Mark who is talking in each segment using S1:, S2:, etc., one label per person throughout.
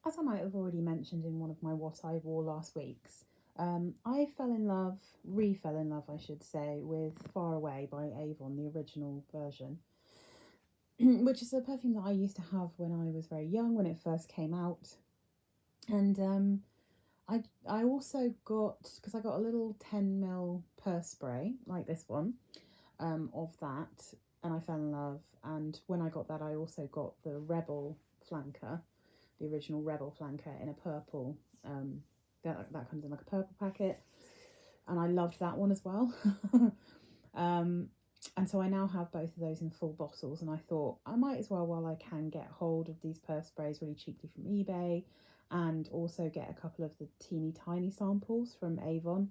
S1: as I might have already mentioned in one of my What I Wore last week's, I fell in love, I should say, with Far Away by Avon, the original version, which is a perfume that I used to have when I was very young, when it first came out. And I also got, because I got a little 10 ml purse spray like this one, of that, and I fell in love. And when I got that, I also got the Rebel flanker, the original Rebel flanker in a purple. That comes in like a purple packet, and I loved that one as well. um, and so I now have both of those in full bottles, and I thought I might as well, while I can, get hold of these purse sprays really cheaply from eBay, and also get a couple of the teeny tiny samples from Avon.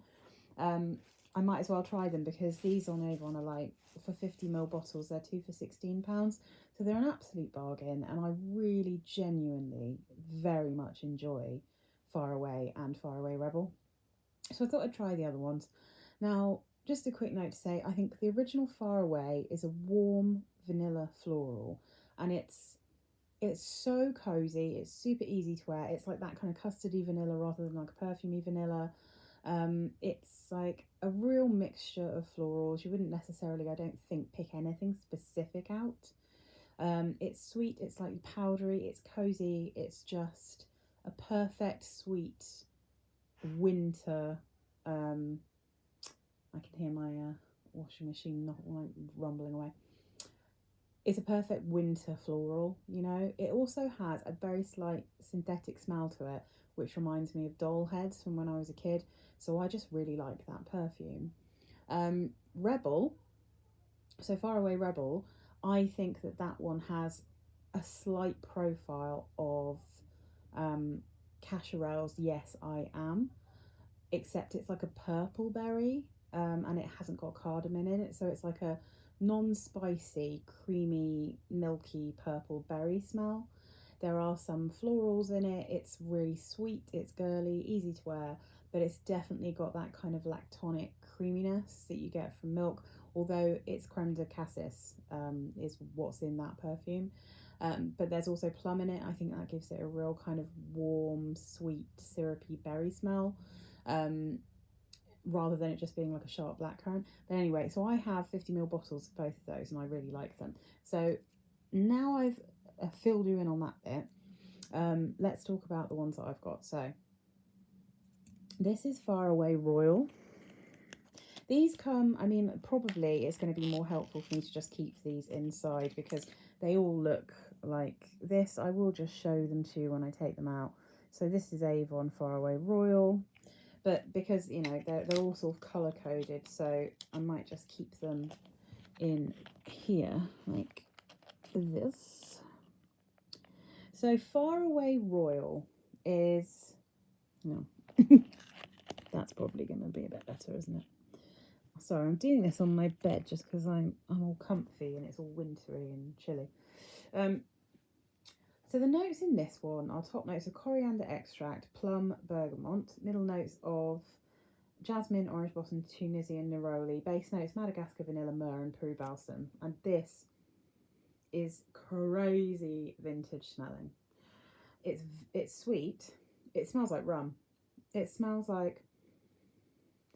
S1: um, I might as well try them, because these on Avon are like, for 50 ml bottles, they're two for £16. So they're an absolute bargain, and I really genuinely very much enjoy Far Away and Far Away Rebel. So I thought I'd try the other ones. Now, just a quick note to say, I think the original Far Away is a warm vanilla floral, and it's so cozy, it's super easy to wear. It's like that kind of custardy vanilla rather than like a perfumey vanilla. It's like a real mixture of florals. You wouldn't necessarily, I don't think, pick anything specific out. It's sweet, it's slightly powdery, it's cozy, it's just a perfect sweet winter. Um, I can hear my washing machine not like rumbling away. It's a perfect winter floral, you know. It also has a very slight synthetic smell to it, which reminds me of doll heads from when I was a kid. So I just really like that perfume. Rebel, so Far Away Rebel, I think that one has a slight profile of Cacharel's Yes I Am, except it's like a purple berry, and it hasn't got cardamom in it, so it's like a non-spicy, creamy, milky purple berry smell. There are some florals in it. It's really sweet, it's girly, easy to wear, but it's definitely got that kind of lactonic creaminess that you get from milk, although it's creme de cassis, is what's in that perfume. But there's also plum in it. I think that gives it a real kind of warm, sweet, syrupy berry smell, um, rather than it just being like a sharp blackcurrant. But anyway, so I have 50 ml bottles of both of those, and I really like them. So now I've filled you in on that bit. Let's talk about the ones that I've got. So this is Far Away Royal. These come, I mean, probably it's going to be more helpful for me to just keep these inside, because they all look like this. I will just show them to you when I take them out. So this is Avon Far Away Royal, but because, you know, they're all sort of colour coded, so I might just keep them in here like this. So Far Away Royal is, no, that's probably going to be a bit better, isn't it? Sorry, I'm doing this on my bed just because I'm all comfy and it's all wintry and chilly. So the notes in this one are top notes of coriander extract, plum, bergamot, middle notes of jasmine, orange blossom, Tunisian neroli, base notes Madagascar, vanilla, myrrh, and Peru balsam. And this is crazy vintage smelling. It's sweet. It smells like rum. It smells like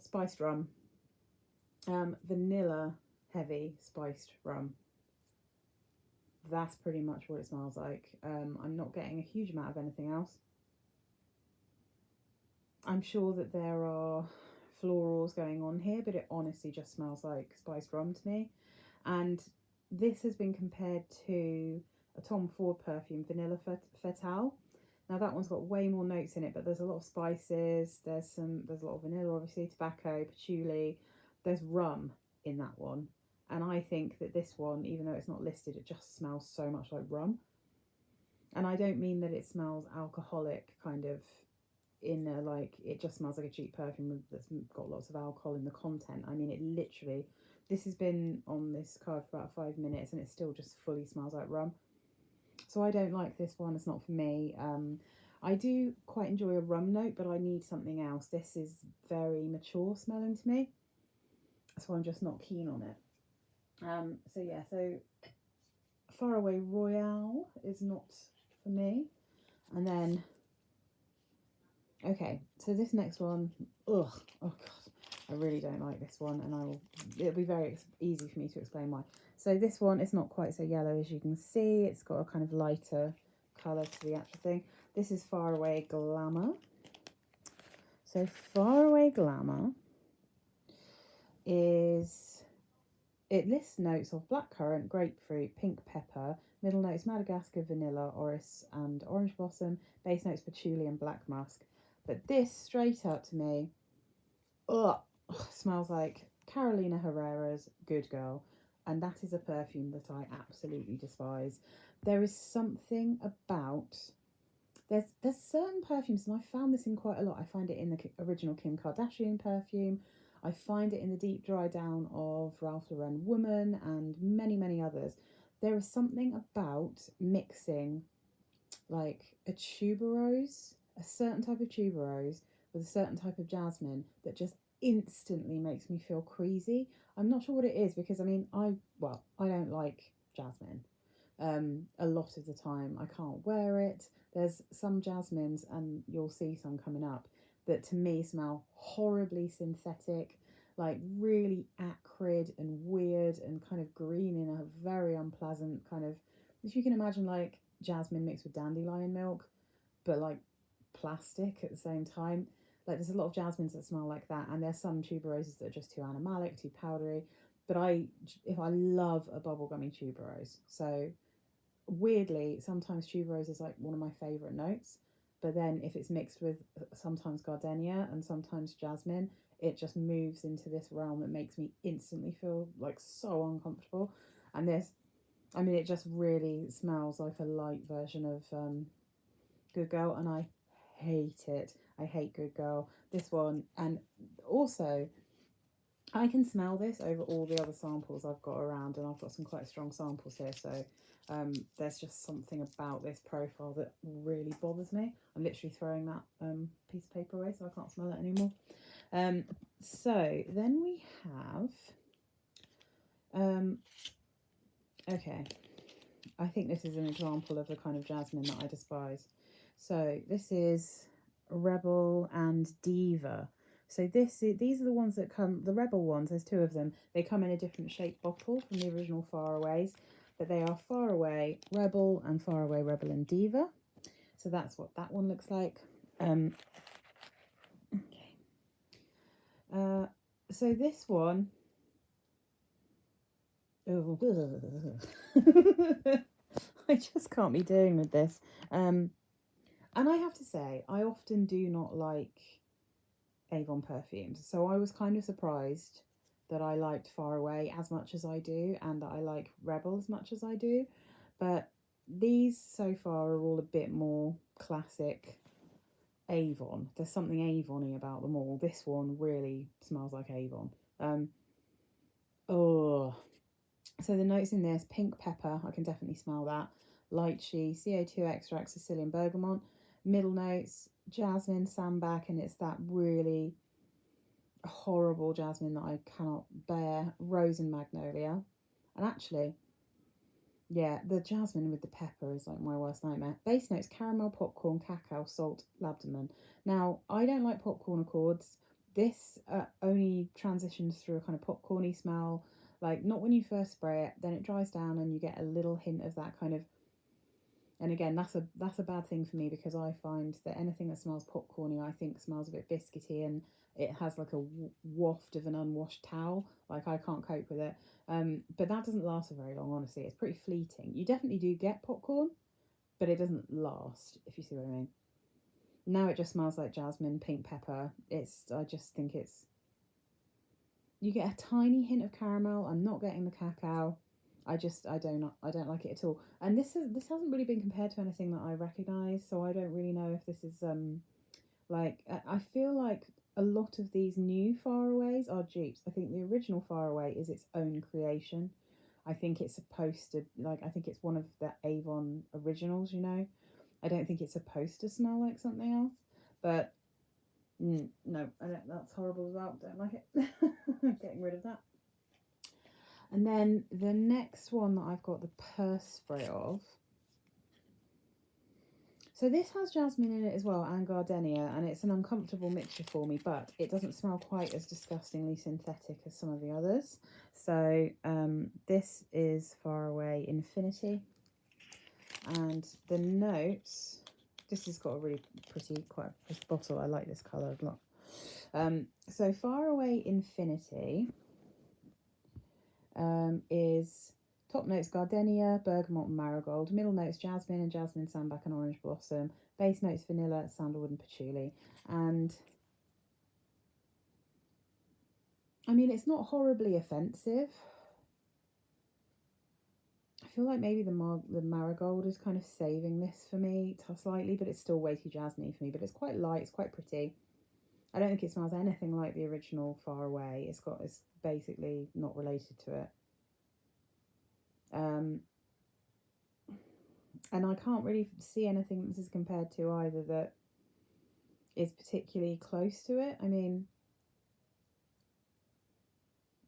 S1: spiced rum. Vanilla heavy spiced rum. That's pretty much what it smells like. I'm not getting a huge amount of anything else. I'm sure that there are florals going on here, but it honestly just smells like spiced rum to me. And this has been compared to a Tom Ford perfume, Vanilla Fatale. Now that one's got way more notes in it, but there's a lot of spices. There's a lot of vanilla, obviously, tobacco, patchouli. There's rum in that one. And I think that this one, even though it's not listed, it just smells so much like rum. And I don't mean that it smells alcoholic, kind of in a, like, it just smells like a cheap perfume that's got lots of alcohol in the content. I mean, it literally, this has been on this card for about 5 minutes and it still just fully smells like rum. So I don't like this one. It's not for me. I do quite enjoy a rum note, but I need something else. This is very mature smelling to me, so I'm just not keen on it. So yeah, so Far Away Royale is not for me. And then Okay, so this next one, ugh, oh god, I really don't like this one, and it'll be very easy for me to explain why. So this one is not quite so yellow as you can see. It's got a kind of lighter colour to the actual thing. This is Far Away Glamour. So Far Away Glamour it lists notes of blackcurrant, grapefruit, pink pepper, middle notes Madagascar, vanilla, orris and orange blossom, base notes patchouli and black musk. But this straight up to me, smells like Carolina Herrera's Good Girl, and that is a perfume that I absolutely despise. There is something about there's certain perfumes, and I found this in quite a lot. I find it in the original Kim Kardashian perfume. I find it in the deep dry down of Ralph Lauren Woman and many others. There is something about mixing like a tuberose, a certain type of tuberose with a certain type of jasmine that just instantly makes me feel queasy. I'm not sure what it is because I mean I don't like jasmine. A lot of the time I can't wear it. There's some jasmines, and you'll see some coming up, that to me smell horribly synthetic, like really acrid and weird and kind of green in a very unpleasant kind of, if you can imagine like jasmine mixed with dandelion milk, but like plastic at the same time. Like there's a lot of jasmines that smell like that, and there's some tuberoses that are just too animalic, too powdery. But if I love a bubblegummy tuberose, so weirdly, sometimes tuberose is like one of my favourite notes. But then if it's mixed with sometimes gardenia and sometimes jasmine, it just moves into this realm that makes me instantly feel like so uncomfortable. And it just really smells like a light version of Good Girl, and I hate it. I hate Good Girl. This one, and also I can smell this over all the other samples I've got around, and I've got some quite strong samples here, so there's just something about this profile that really bothers me. I'm literally throwing that piece of paper away so I can't smell it anymore. So then we have, okay, I think this is an example of the kind of jasmine that I despise. So this is Rebel and Diva. So these are the ones that come, the Rebel ones, there's two of them. They come in a different shaped bottle from the original Faraways, but they are Far Away Rebel and Far Away Rebel and Diva. So that's what that one looks like. Okay. So this one, oh, I just can't be doing with this. And I have to say, I often do not like Avon perfumes, so I was kind of surprised that I liked Far Away as much as I do, and that I like Rebel as much as I do. But these so far are all a bit more classic Avon. There's something Avon-y about them all. This one really smells like Avon. So the notes in this: pink pepper, I can definitely smell that. Lychee, CO2 extract, Sicilian bergamot. Middle notes: jasmine, sambac, and it's that really horrible jasmine that I cannot bear. Rose and magnolia. And actually, yeah, the jasmine with the pepper is like my worst nightmare. Base notes: caramel, popcorn, cacao, salt, labdanum. Now, I don't like popcorn accords. This only transitions through a kind of popcorny smell. Like, not when you first spray it, then it dries down and you get a little hint of that kind of, and again, that's a bad thing for me, because I find that anything that smells popcorny, I think smells a bit biscuity, and it has like a waft of an unwashed towel. Like, I can't cope with it. But that doesn't last for very long, honestly. It's pretty fleeting. You definitely do get popcorn, but it doesn't last, if you see what I mean. Now it just smells like jasmine, pink pepper. I just think you get a tiny hint of caramel. I'm not getting the cacao. I don't like it at all. And this hasn't really been compared to anything that I recognise, so I don't really know if this is like, I feel like a lot of these new Faraways are dupes. I think the original Faraway is its own creation. I think it's supposed to, like, I think it's one of the Avon originals, you know. I don't think it's supposed to smell like something else, but no, that's horrible as well. Don't like it. Getting rid of that. And then the next one that I've got the purse spray of. So this has jasmine in it as well, and gardenia, and it's an uncomfortable mixture for me, but it doesn't smell quite as disgustingly synthetic as some of the others. So this is Far Away Infinity, and the notes, this has got a really pretty, quite a pretty bottle. I like this colour a lot. So Far Away Infinity is top notes gardenia, bergamot and marigold. Middle notes jasmine and jasmine, sambac and orange blossom. Base notes vanilla, sandalwood and patchouli. And I mean, it's not horribly offensive. I feel like maybe the marigold is kind of saving this for me slightly, but it's still way too jasmine for me. But it's quite light, it's quite pretty. I don't think it smells anything like the original Far Away. It's basically not related to it. And I can't really see anything this is compared to either that is particularly close to it. I mean,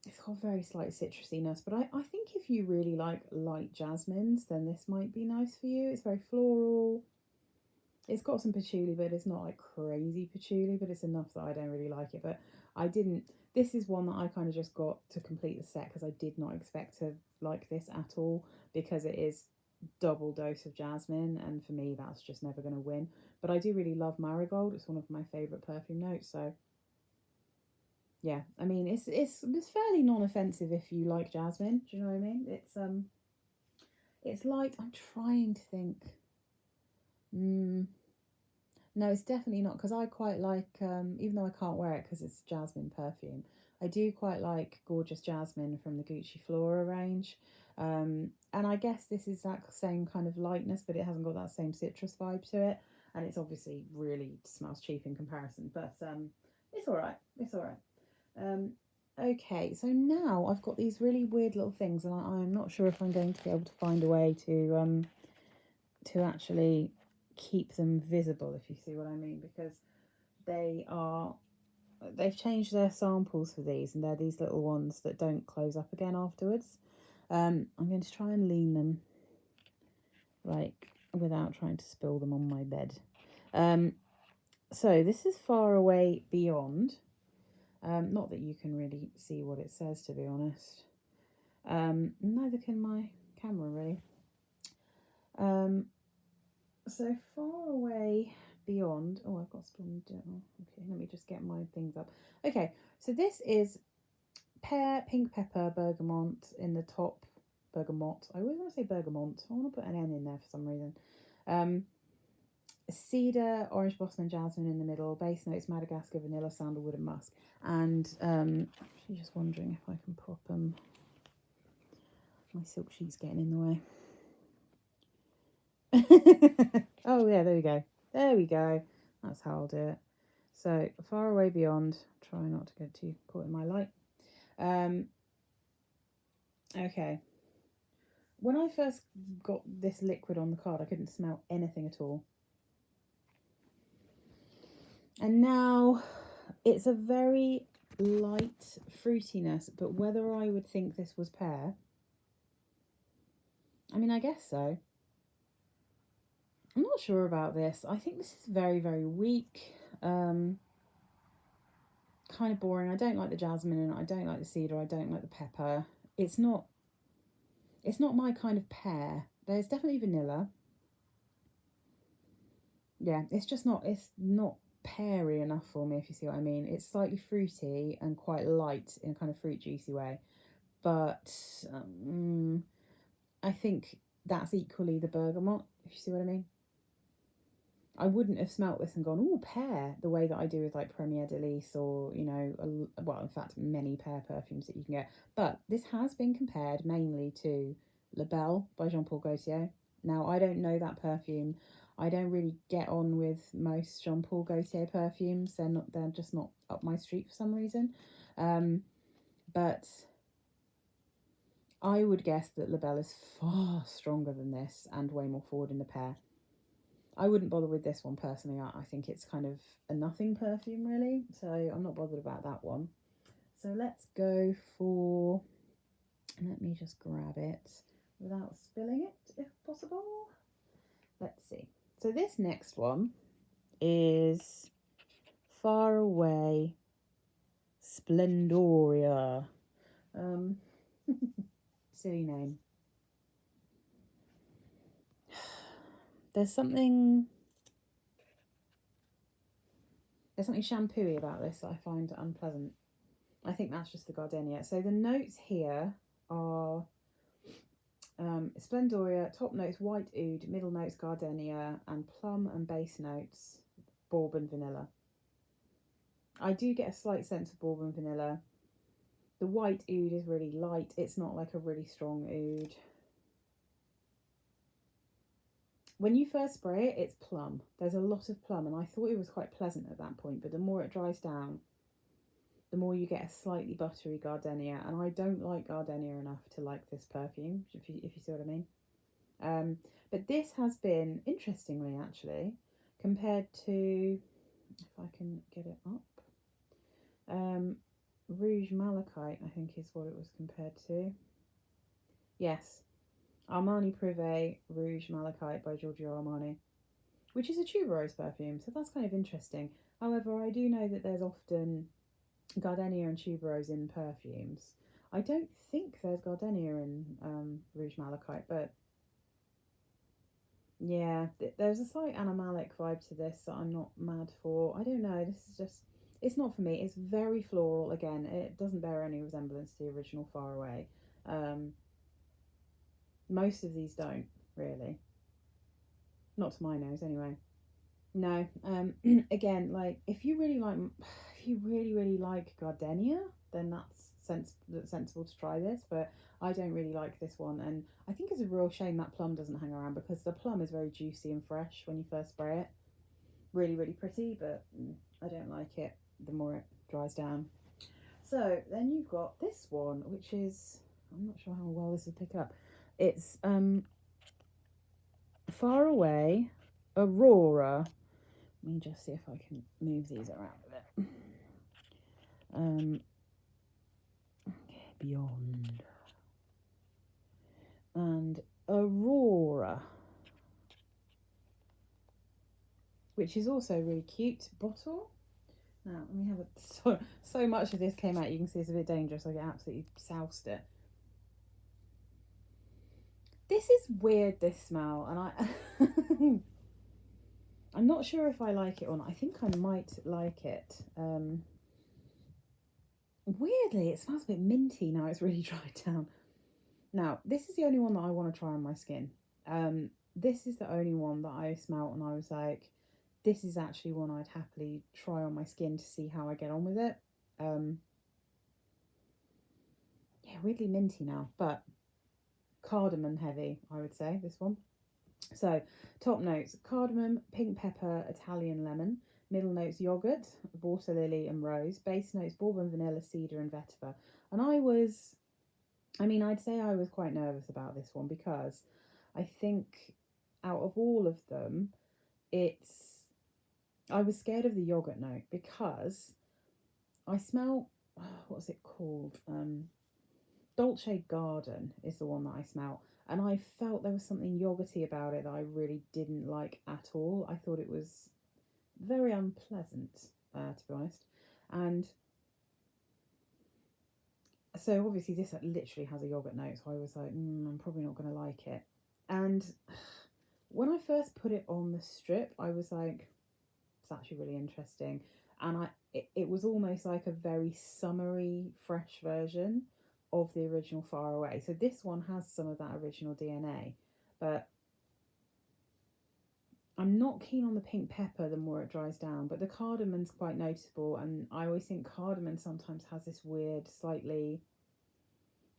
S1: it's got very slight citrusiness, but I think if you really like light jasmines, then this might be nice for you. It's very floral. It's got some patchouli, but it's not like crazy patchouli, but it's enough that I don't really like it. But this is one that I kind of just got to complete the set because I did not expect to like this at all, because it is double dose of jasmine, and for me that's just never going to win. But I do really love marigold. It's one of my favourite perfume notes, so yeah, I mean it's fairly non-offensive if you like jasmine. Do you know what I mean? It's light. I'm trying to think. No, it's definitely not, because I quite like, even though I can't wear it because it's jasmine perfume, I do quite like Gorgeous Jasmine from the Gucci Flora range. And I guess this is that same kind of lightness, but it hasn't got that same citrus vibe to it. And it's obviously really smells cheap in comparison, but it's all right. It's all right. Okay, so now I've got these really weird little things, and I'm not sure if I'm going to be able to find a way to actually keep them visible, if you see what I mean, because they've changed their samples for these, and they're these little ones that don't close up again afterwards. I'm going to try and lean them like without trying to spill them on my bed. So this is Far Away Beyond. Not that you can really see what it says, to be honest. Neither can my camera really. So Far Away Beyond. Oh, I've got Splendoria. Okay, let me just get my things up. Okay, so this is pear, pink pepper, bergamot in the top. Bergamot. I always want to say bergamot. I want to put an N in there for some reason. Cedar, orange blossom and jasmine in the middle. Base notes Madagascar, vanilla, sandalwood and musk. And I'm actually just wondering if I can prop them. My silk sheet's getting in the way. Oh yeah, there we go. There we go. That's how I'll do it. So Far Away Beyond. Try not to get too caught in my light. Okay. When I first got this liquid on the card, I couldn't smell anything at all. And now it's a very light fruitiness, but whether I would think this was pear, I mean, I guess so. I'm not sure about this. I think this is very, very weak. Kind of boring. I don't like the jasmine in it. I don't like the cedar. I don't like the pepper. It's not my kind of pear. There's definitely vanilla. Yeah, it's not peary enough for me, if you see what I mean. It's slightly fruity and quite light in a kind of fruit juicy way. But I think that's equally the bergamot, if you see what I mean. I wouldn't have smelt this and gone, ooh, pear, the way that I do with like Premier d'Elysée or, you know, well, in fact, many pear perfumes that you can get. But this has been compared mainly to La Belle by Jean-Paul Gaultier. Now, I don't know that perfume. I don't really get on with most Jean-Paul Gaultier perfumes. They're just not up my street for some reason. But I would guess that La Belle is far stronger than this and way more forward in the pear. I wouldn't bother with this one personally. I think it's kind of a nothing perfume, really. So I'm not bothered about that one. So let's go for... Let me just grab it without spilling it, if possible. Let's see. So this next one is Far Away Splendoria. Silly name. There's something shampooy about this that I find unpleasant. I think that's just the gardenia. So the notes here are Splendoria, top notes white oud, middle notes gardenia, and plum and base notes bourbon vanilla. I do get a slight sense of bourbon vanilla. The white oud is really light. It's not like a really strong oud. When you first spray it, it's plum. There's a lot of plum, and I thought it was quite pleasant at that point, but the more it dries down, the more you get a slightly buttery gardenia, and I don't like gardenia enough to like this perfume, if you see what I mean. But this has been, interestingly actually, compared to, if I can get it up, Rouge Malachite, I think is what it was compared to. Yes, Armani Privé Rouge Malachite by Giorgio Armani, which is a tuberose perfume, so that's kind of interesting. However, I do know that there's often gardenia and tuberose in perfumes. I don't think there's gardenia in Rouge Malachite, but yeah, there's a slight animalic vibe to this that I'm not mad for. I don't know, this is just, it's not for me. It's very floral. Again, it doesn't bear any resemblance to the original Far Away. Most of these don't, really. Not to my nose, anyway. No. Again, like, if you really like gardenia, then that's sensible to try this. But I don't really like this one, and I think it's a real shame that plum doesn't hang around, because the plum is very juicy and fresh when you first spray it. Really, really pretty, but I don't like it the more it dries down. So then you've got this one, which is, I'm not sure how well this will pick up. It's Far Away Aurora. Let me just see if I can move these around a bit. Beyond. And Aurora, which is also a really cute bottle. Now, let me have a, so much of this came out, you can see it's a bit dangerous. I get absolutely soused it. This is weird, this smell, and I'm not sure if I like it or not. I think I might like it. Weirdly, it smells a bit minty now it's really dried down. Now, this is the only one that I want to try on my skin. This is the only one that I smelt and I was like, this is actually one I'd happily try on my skin to see how I get on with it. Yeah, weirdly minty now, but cardamom heavy, I would say, this one. So, top notes, cardamom, pink pepper, Italian lemon. Middle notes, yogurt, water lily and rose. Base notes, bourbon, vanilla, cedar and vetiver. And I'd say I was quite nervous about this one, because I think out of all of them, I was scared of the yogurt note, because I smell, what's it called? Dolce Garden is the one that I smell. And I felt there was something yogurty about it that I really didn't like at all. I thought it was very unpleasant, to be honest. And so obviously this literally has a yogurt note, so I was like, I'm probably not going to like it. And when I first put it on the strip, I was like, it's actually really interesting. And it was almost like a very summery, fresh version of the original Far Away. So this one has some of that original DNA, but I'm not keen on the pink pepper the more it dries down, but the cardamon's quite noticeable, and I always think cardamom sometimes has this weird, slightly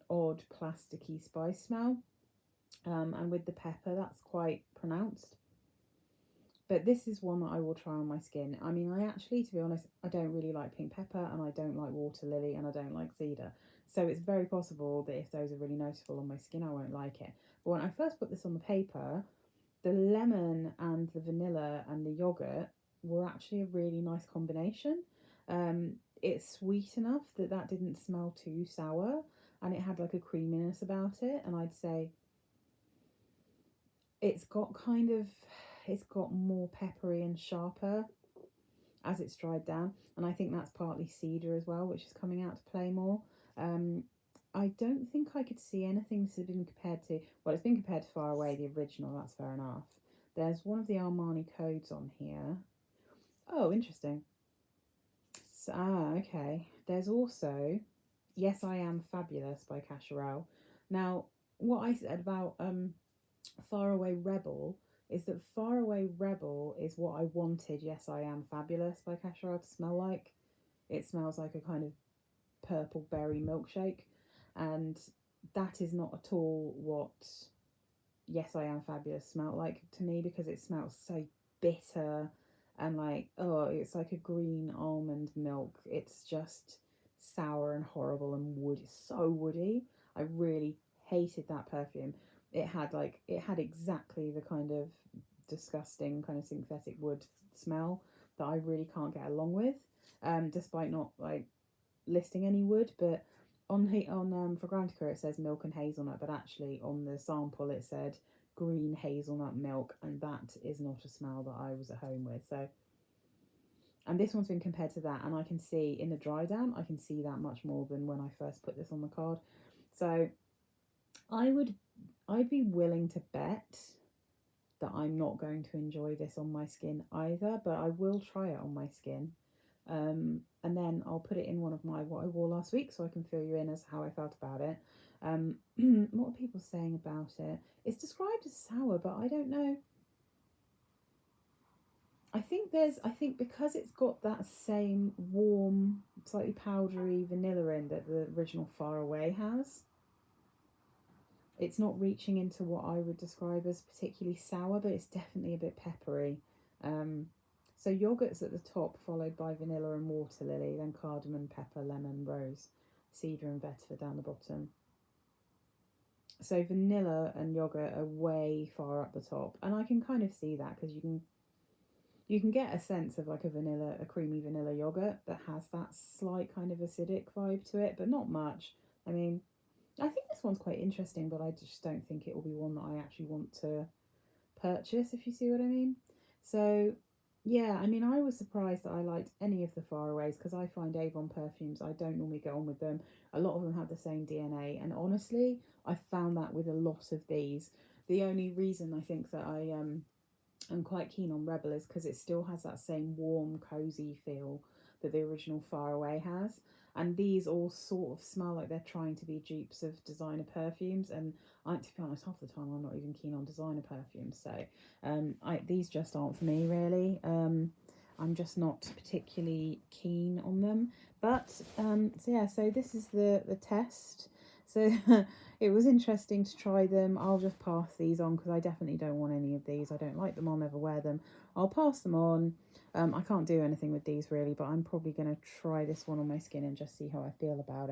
S1: odd, plasticky spice smell, and with the pepper, that's quite pronounced. But this is one that I will try on my skin. I mean, I actually, to be honest, I don't really like pink pepper, and I don't like water lily, and I don't like cedar. So it's very possible that if those are really noticeable on my skin, I won't like it. But when I first put this on the paper, the lemon and the vanilla and the yogurt were actually a really nice combination. It's sweet enough that didn't smell too sour, and it had like a creaminess about it. And I'd say it's got kind of, it's got more peppery and sharper as it's dried down, and I think that's partly cedar as well, which is coming out to play more. I don't think I could see anything that's been compared to, well, it's been compared to Far Away, the original, that's fair enough. There's one of the Armani codes on here. Oh, interesting. So, okay. There's also Yes I Am Fabulous by Casherelle. Now, what I said about Far Away Rebel is that Far Away Rebel is what I wanted Yes I Am Fabulous by Casherelle to smell like. It smells like a kind of purple berry milkshake, and that is not at all what Yes I Am Fabulous smelled like to me, because it smells so bitter and like, oh, it's like a green almond milk. It's just sour and horrible and woody, so woody. I really hated that perfume. It had exactly the kind of disgusting kind of synthetic wood smell that I really can't get along with, despite not like listing any wood. But on Fragrantica it says milk and hazelnut, but actually on the sample it said green hazelnut milk, and that is not a smell that I was at home with. So, and this one's been compared to that, and I can see in the dry down, I can see that much more than when I first put this on the card. So I'd be willing to bet that I'm not going to enjoy this on my skin either, but I will try it on my skin. And then I'll put it in one of my what I wore last week, so I can fill you in as how I felt about it. What are people saying about it? It's described as sour, but I don't know. I think because it's got that same warm, slightly powdery vanilla in that the original Far Away has, it's not reaching into what I would describe as particularly sour, but it's definitely a bit peppery. So yogurt's at the top, followed by vanilla and water lily, then cardamom, pepper, lemon, rose, cedar and vetiver down the bottom. So vanilla and yogurt are way far up the top, and I can kind of see that because you can get a sense of like a creamy vanilla yogurt that has that slight kind of acidic vibe to it, but not much. I mean, I think this one's quite interesting, but I just don't think it will be one that I actually want to purchase, if you see what I mean. So yeah, I mean, I was surprised that I liked any of the Faraways, because I find Avon perfumes, I don't normally get on with them. A lot of them have the same DNA, and honestly, I found that with a lot of these. The only reason I think that I'm quite keen on Rebel is because it still has that same warm, cosy feel that the original Faraway has. And these all sort of smell like they're trying to be dupes of designer perfumes. And to be honest, half the time I'm not even keen on designer perfumes. So these just aren't for me, really. I'm just not particularly keen on them. But so this is the test. So it was interesting to try them. I'll just pass these on because I definitely don't want any of these. I don't like them. I'll never wear them. I'll pass them on. I can't do anything with these really, but I'm probably going to try this one on my skin and just see how I feel about it.